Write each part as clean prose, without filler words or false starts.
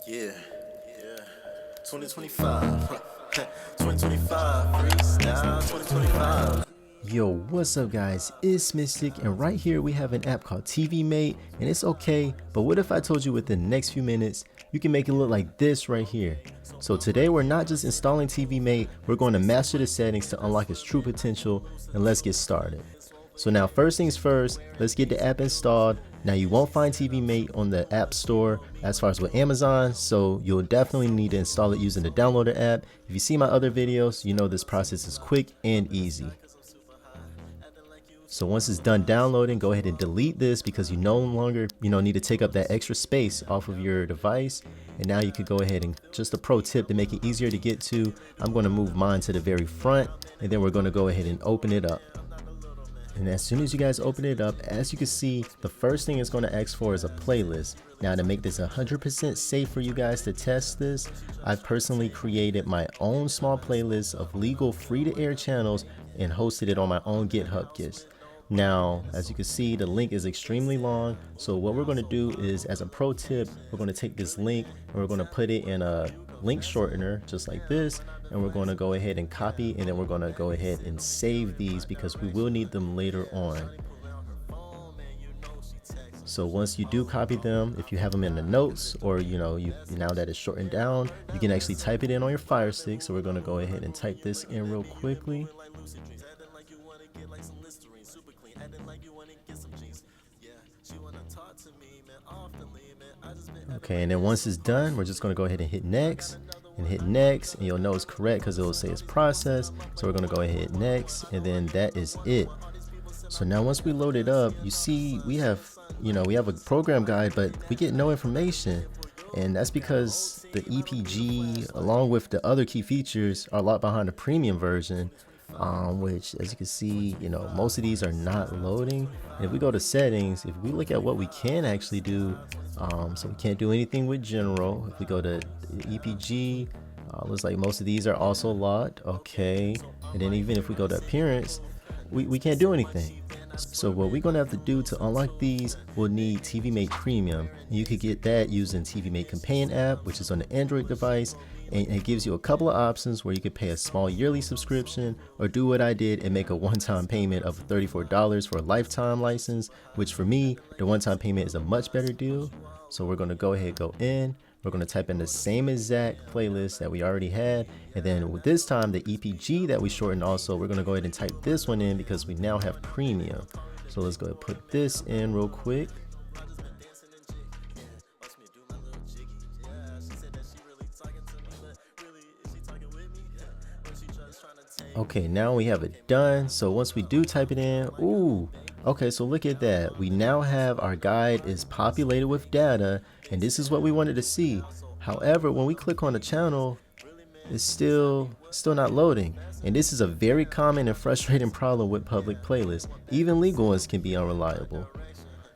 Yeah, 2025, 2025, freestyle, 2025. Yo, what's up guys, it's Mystic, and right here we have an app called TiviMate, and it's okay, but what if I told you within the next few minutes, you can make it look like this right here. So today we're not just installing TiviMate, we're going to master the settings to unlock its true potential, and let's get started. So now first things first, let's get the app installed. Now you won't find TiviMate on the App Store as far as with Amazon, so you'll definitely need to install it using the downloader app. If you see my other videos, you know this process is quick and easy. So once it's done downloading, go ahead and delete this because you no longer need to take up that extra space off of your device. And now you could go ahead and, just a pro tip to make it easier to get to, I'm going to move mine to the very front, and then we're going to go ahead and open it up. And as soon as you guys open it up, as you can see, the first thing it's going to ask for is a playlist. Now to make this 100% safe for you guys to test this, I've personally created my own small playlist of legal free-to-air channels and hosted it on my own GitHub gifts. Now, as you can see, the link is extremely long. So what we're going to do is, as a pro tip, we're going to take this link and we're going to put it in a link shortener just like this, and we're going to go ahead and copy, and then we're going to go ahead and save these because we will need them later on. So once you do copy them, if you have them in the notes, or now that it's shortened down, you can actually type it in on your Firestick. So we're going to go ahead and type this in real quickly. Okay, and then once it's done, we're just going to go ahead and hit next, and you'll know it's correct because it will say it's processed. So we're going to go ahead and hit next, and then that is it. So now once we load it up, you see we have a program guide, but we get no information, and that's because the EPG along with the other key features are locked behind the premium version, which, as you can see, most of these are not loading. And if we go to settings, if we look at what we can actually do, so we can't do anything with general. If we go to EPG, looks like most of these are also locked. Okay, and then even if we go to appearance, we can't do anything. So what we're gonna have to do to unlock these, we'll need TiviMate Premium. You could get that using TiviMate Companion app, which is on the Android device, and it gives you a couple of options where you could pay a small yearly subscription, or do what I did and make a one-time payment of $34 for a lifetime license, which for me, the one-time payment is a much better deal. So we're gonna go ahead, go in, we're going to type in the same exact playlist that we already had, and then with this time the EPG that we shortened also, we're going to go ahead and type this one in because we now have premium. So let's go ahead and put this in real quick. Okay, now we have it done. So once we do type it in, okay, so look at that. We now have our guide is populated with data, and this is what we wanted to see. However, when we click on the channel, it's still not loading. And this is a very common and frustrating problem with public playlists. Even legal ones can be unreliable.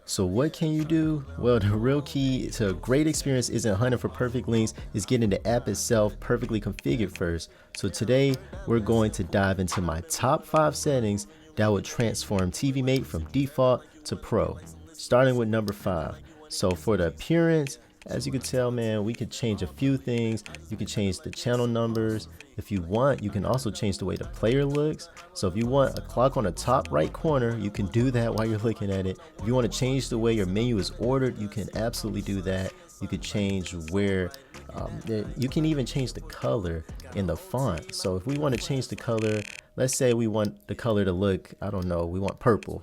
So what can you do? Well, the real key to a great experience isn't hunting for perfect links, it's getting the app itself perfectly configured first. So today we're going to dive into my top 5 settings that would transform TiviMate from default to pro, starting with number 5. So for the appearance, as you can tell, man, we could change a few things. You can change the channel numbers. If you want, you can also change the way the player looks. So if you want a clock on the top right corner, you can do that while you're looking at it. If you want to change the way your menu is ordered, you can absolutely do that. You could change where, you can even change the color in the font. So if we want to change the color, let's say we want the color to look, I don't know, we want purple.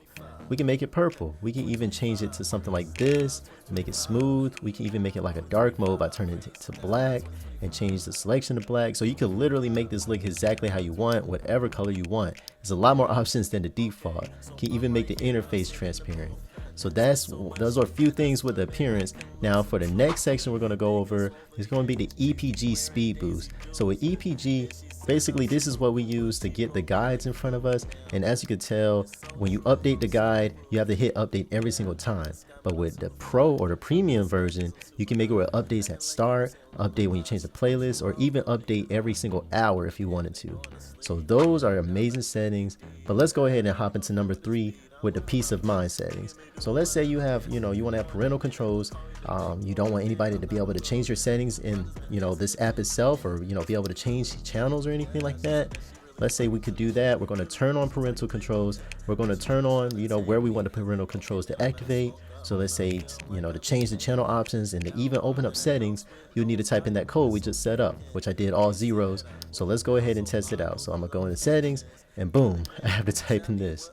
We can make it purple. We can even change it to something like this, make it smooth. We can even make it like a dark mode by turning it to black and change the selection to black. So you can literally make this look exactly how you want, whatever color you want. There's a lot more options than the default. You can even make the interface transparent. So those are a few things with the appearance. Now for the next section we're going to go over is going to be the EPG Speed Boost. So with EPG, basically this is what we use to get the guides in front of us. And as you can tell, when you update the guide, you have to hit update every single time. But with the pro or the premium version, you can make it where updates at start, update when you change the playlist, or even update every single hour if you wanted to. So those are amazing settings. But let's go ahead and hop into number 3, with the peace of mind settings. So let's say you have, you want to have parental controls. You don't want anybody to be able to change your settings in, this app itself, or, be able to change channels or anything like that. Let's say we could do that. We're going to turn on parental controls. We're going to turn on, where we want the parental controls to activate. So let's say, to change the channel options and to even open up settings, you'll need to type in that code we just set up, which I did all zeros. So let's go ahead and test it out. So I'm gonna go into settings and boom, I have to type in this.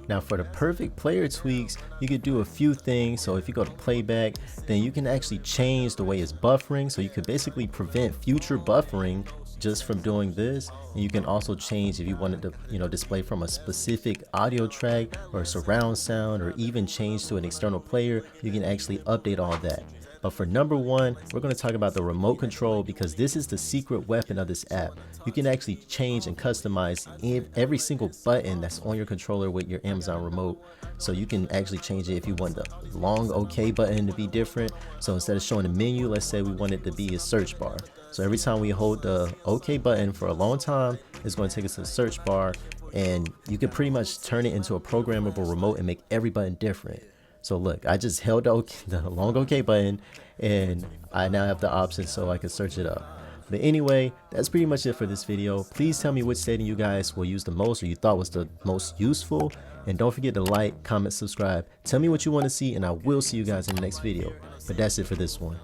Now for the perfect player tweaks, you could do a few things. So if you go to playback, then you can actually change the way it's buffering. So you could basically prevent future buffering just from doing this. And you can also change if you wanted to display from a specific audio track or surround sound, or even change to an external player. You can actually update all that. But for number one, we're going to talk about the remote control, because this is the secret weapon of this app. You can actually change and customize every single button that's on your controller with your Amazon remote. So you can actually change it if you want the long OK button to be different. So instead of showing a menu, let's say we want it to be a search bar. So every time we hold the OK button for a long time, it's going to take us to the search bar, and you can pretty much turn it into a programmable remote and make every button different. So look, I just held the long OK button, and I now have the option so I can search it up. But anyway, that's pretty much it for this video. Please tell me which setting you guys will use the most, or you thought was the most useful. And don't forget to like, comment, subscribe. Tell me what you want to see, and I will see you guys in the next video. But that's it for this one.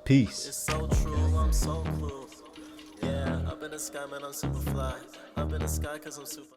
Peace. It's so true, I'm so cool. Yeah, up in the sky, man, I'm super fly. Up in the sky, cause I'm super